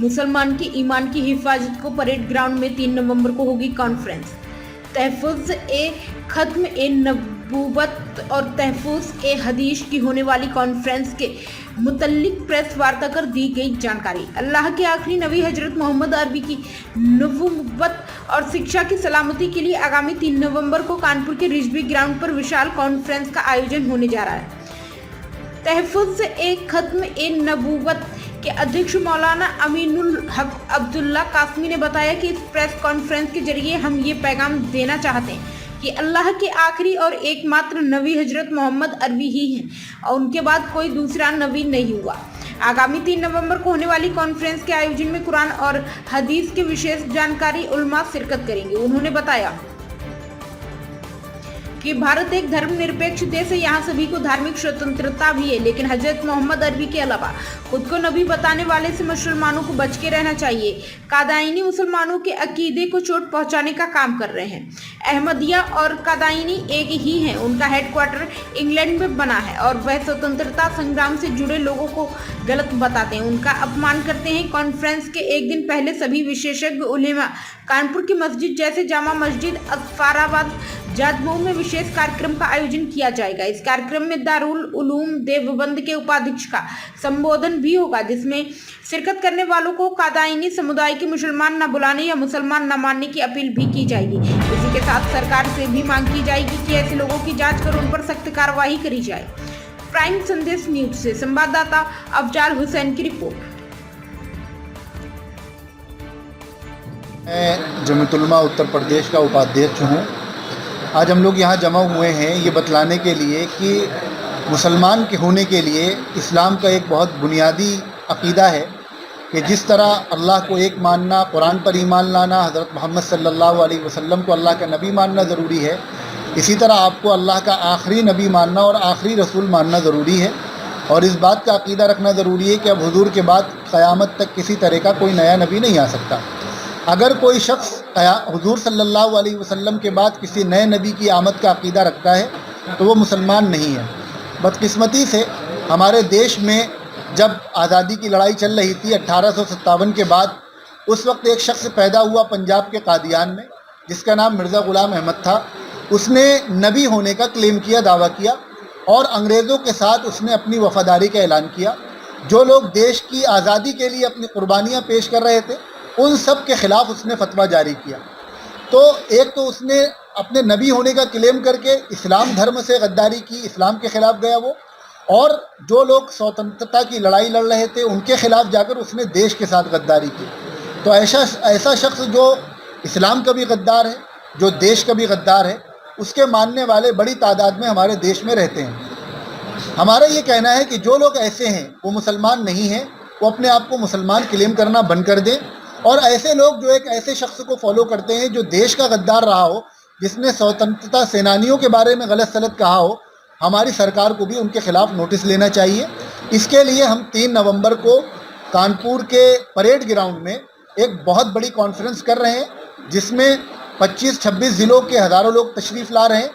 मुसलमान के ईमान की हिफाजत को परेड ग्राउंड में 3 नवंबर को होगी कॉन्फ्रेंस। तहफ़्फ़ुज़ ए ख़त्म ए नबूवत और तहफ़्फ़ुज़ ए हदीस की होने वाली कॉन्फ्रेंस के मुतल्लिक प्रेस वार्ता कर दी गई जानकारी। अल्लाह के आखिरी नबी हजरत मोहम्मद अरबी की नबूवत और शिक्षा की सलामती के लिए आगामी 3 नवंबर को कानपुर के रिजवी ग्राउंड पर विशाल कॉन्फ्रेंस का आयोजन होने जा रहा है। तहफ़्फ़ुज़ ए ख़त्म ए नबूवत के अध्यक्ष मौलाना अमीनुल हक अब्दुल्ला कासमी ने बताया कि इस प्रेस कॉन्फ्रेंस के जरिए हम ये पैगाम देना चाहते हैं कि अल्लाह के आखिरी और एकमात्र नबी हजरत मोहम्मद अरबी ही हैं और उनके बाद कोई दूसरा नबी नहीं हुआ। आगामी 3 नवंबर को होने वाली कॉन्फ्रेंस के आयोजन में कुरान और हदीस की विशेष जानकारी उलमा शिरकत करेंगे। उन्होंने बताया कि भारत एक धर्मनिरपेक्ष देश है, यहाँ सभी को धार्मिक स्वतंत्रता भी है, लेकिन हजरत मोहम्मद अरबी के अलावा खुद को नबी बताने वाले से मुसलमानों को बच के रहना चाहिए। कादायनी मुसलमानों के अकीदे को चोट पहुंचाने का काम कर रहे हैं। अहमदिया और कादायनी एक ही हैं, उनका हेडक्वार्टर इंग्लैंड में बना है और वह स्वतंत्रता संग्राम से जुड़े लोगों को गलत बताते हैं, उनका अपमान करते हैं। कॉन्फ्रेंस के एक दिन पहले सभी विशेषज्ञ उलेमा कानपुर की मस्जिद जैसे जामा मस्जिद अज़फ़राबाद जादमऊ में विशेष कार्यक्रम का आयोजन किया जाएगा। इस कार्यक्रम में दारुल उलूम देवबंद के उपाध्यक्ष का संबोधन भी होगा, जिसमें शिरकत करने वालों को कादायनी समुदाय के मुसलमान न बुलाने या मुसलमान न मानने की अपील भी की जाएगी। इसी के साथ सरकार से भी मांग की जाएगी कि ऐसे लोगों की जांच कर उन पर सख्त कार्रवाई करी जाए। प्राइम संदेश न्यूज से संवाददाता अफजाल हुसैन की रिपोर्ट। मैं जमीयत उलमा उत्तर प्रदेश का उपाध्यक्ष हूँ। आज हम लोग यहाँ जमा हुए हैं ये बतलाने के लिए कि मुसलमान के होने के लिए इस्लाम का एक बहुत बुनियादी अक़ीदा है कि जिस तरह अल्लाह को एक मानना, कुरान पर ईमान लाना, हज़रत मोहम्मद सल्लल्लाहु अलैहि वसल्लम को अल्लाह का नबी मानना ज़रूरी है, इसी तरह आपको अल्लाह का आखिरी नबी मानना और आखिरी रसूल मानना ज़रूरी है। और इस बात का अक़ीदा रखना ज़रूरी है कि अब हुज़ूर के बाद क़यामत तक किसी तरह का कोई नया नबी नहीं आ सकता। अगर कोई शख्स हुज़ूर सल्लल्लाहु अलैहि वसल्लम के बाद किसी नए नबी की आमद का अक़ीदा रखता है तो वो मुसलमान नहीं है। बदकिस्मती से हमारे देश में जब आज़ादी की लड़ाई चल रही थी 1857 के बाद, उस वक्त एक शख्स पैदा हुआ पंजाब के कादियान में जिसका नाम मिर्ज़ा ग़ुलाम अहमद था। उसने नबी होने का क्लेम किया, दावा किया और अंग्रेज़ों के साथ उसने अपनी वफ़ादारी का ऐलान किया। जो लोग देश की आज़ादी के लिए अपनी कुर्बानियाँ पेश कर रहे थे उन सब के ख़िलाफ़ उसने फतवा जारी किया। तो एक तो उसने अपने नबी होने का क्लेम करके इस्लाम धर्म से गद्दारी की, इस्लाम के ख़िलाफ़ गया वो, और जो लोग स्वतंत्रता की लड़ाई लड़ रहे थे उनके ख़िलाफ़ जाकर उसने देश के साथ गद्दारी की। तो ऐसा शख्स जो इस्लाम का भी गद्दार है, जो देश का भी गद्दार है, उसके मानने वाले बड़ी तादाद में हमारे देश में रहते हैं। हमारा ये कहना है कि जो लोग ऐसे हैं वो मुसलमान नहीं हैं, वो अपने आप को मुसलमान क्लेम करना बंद कर दें। और ऐसे लोग जो एक ऐसे शख्स को फॉलो करते हैं जो देश का गद्दार रहा हो, जिसने स्वतंत्रता सेनानियों के बारे में गलत सलत कहा हो, हमारी सरकार को भी उनके खिलाफ नोटिस लेना चाहिए। इसके लिए हम 3 नवंबर को कानपुर के परेड ग्राउंड में एक बहुत बड़ी कॉन्फ्रेंस कर रहे हैं, जिसमें 25-26 ज़िलों के हज़ारों लोग तशरीफ़ ला रहे हैं।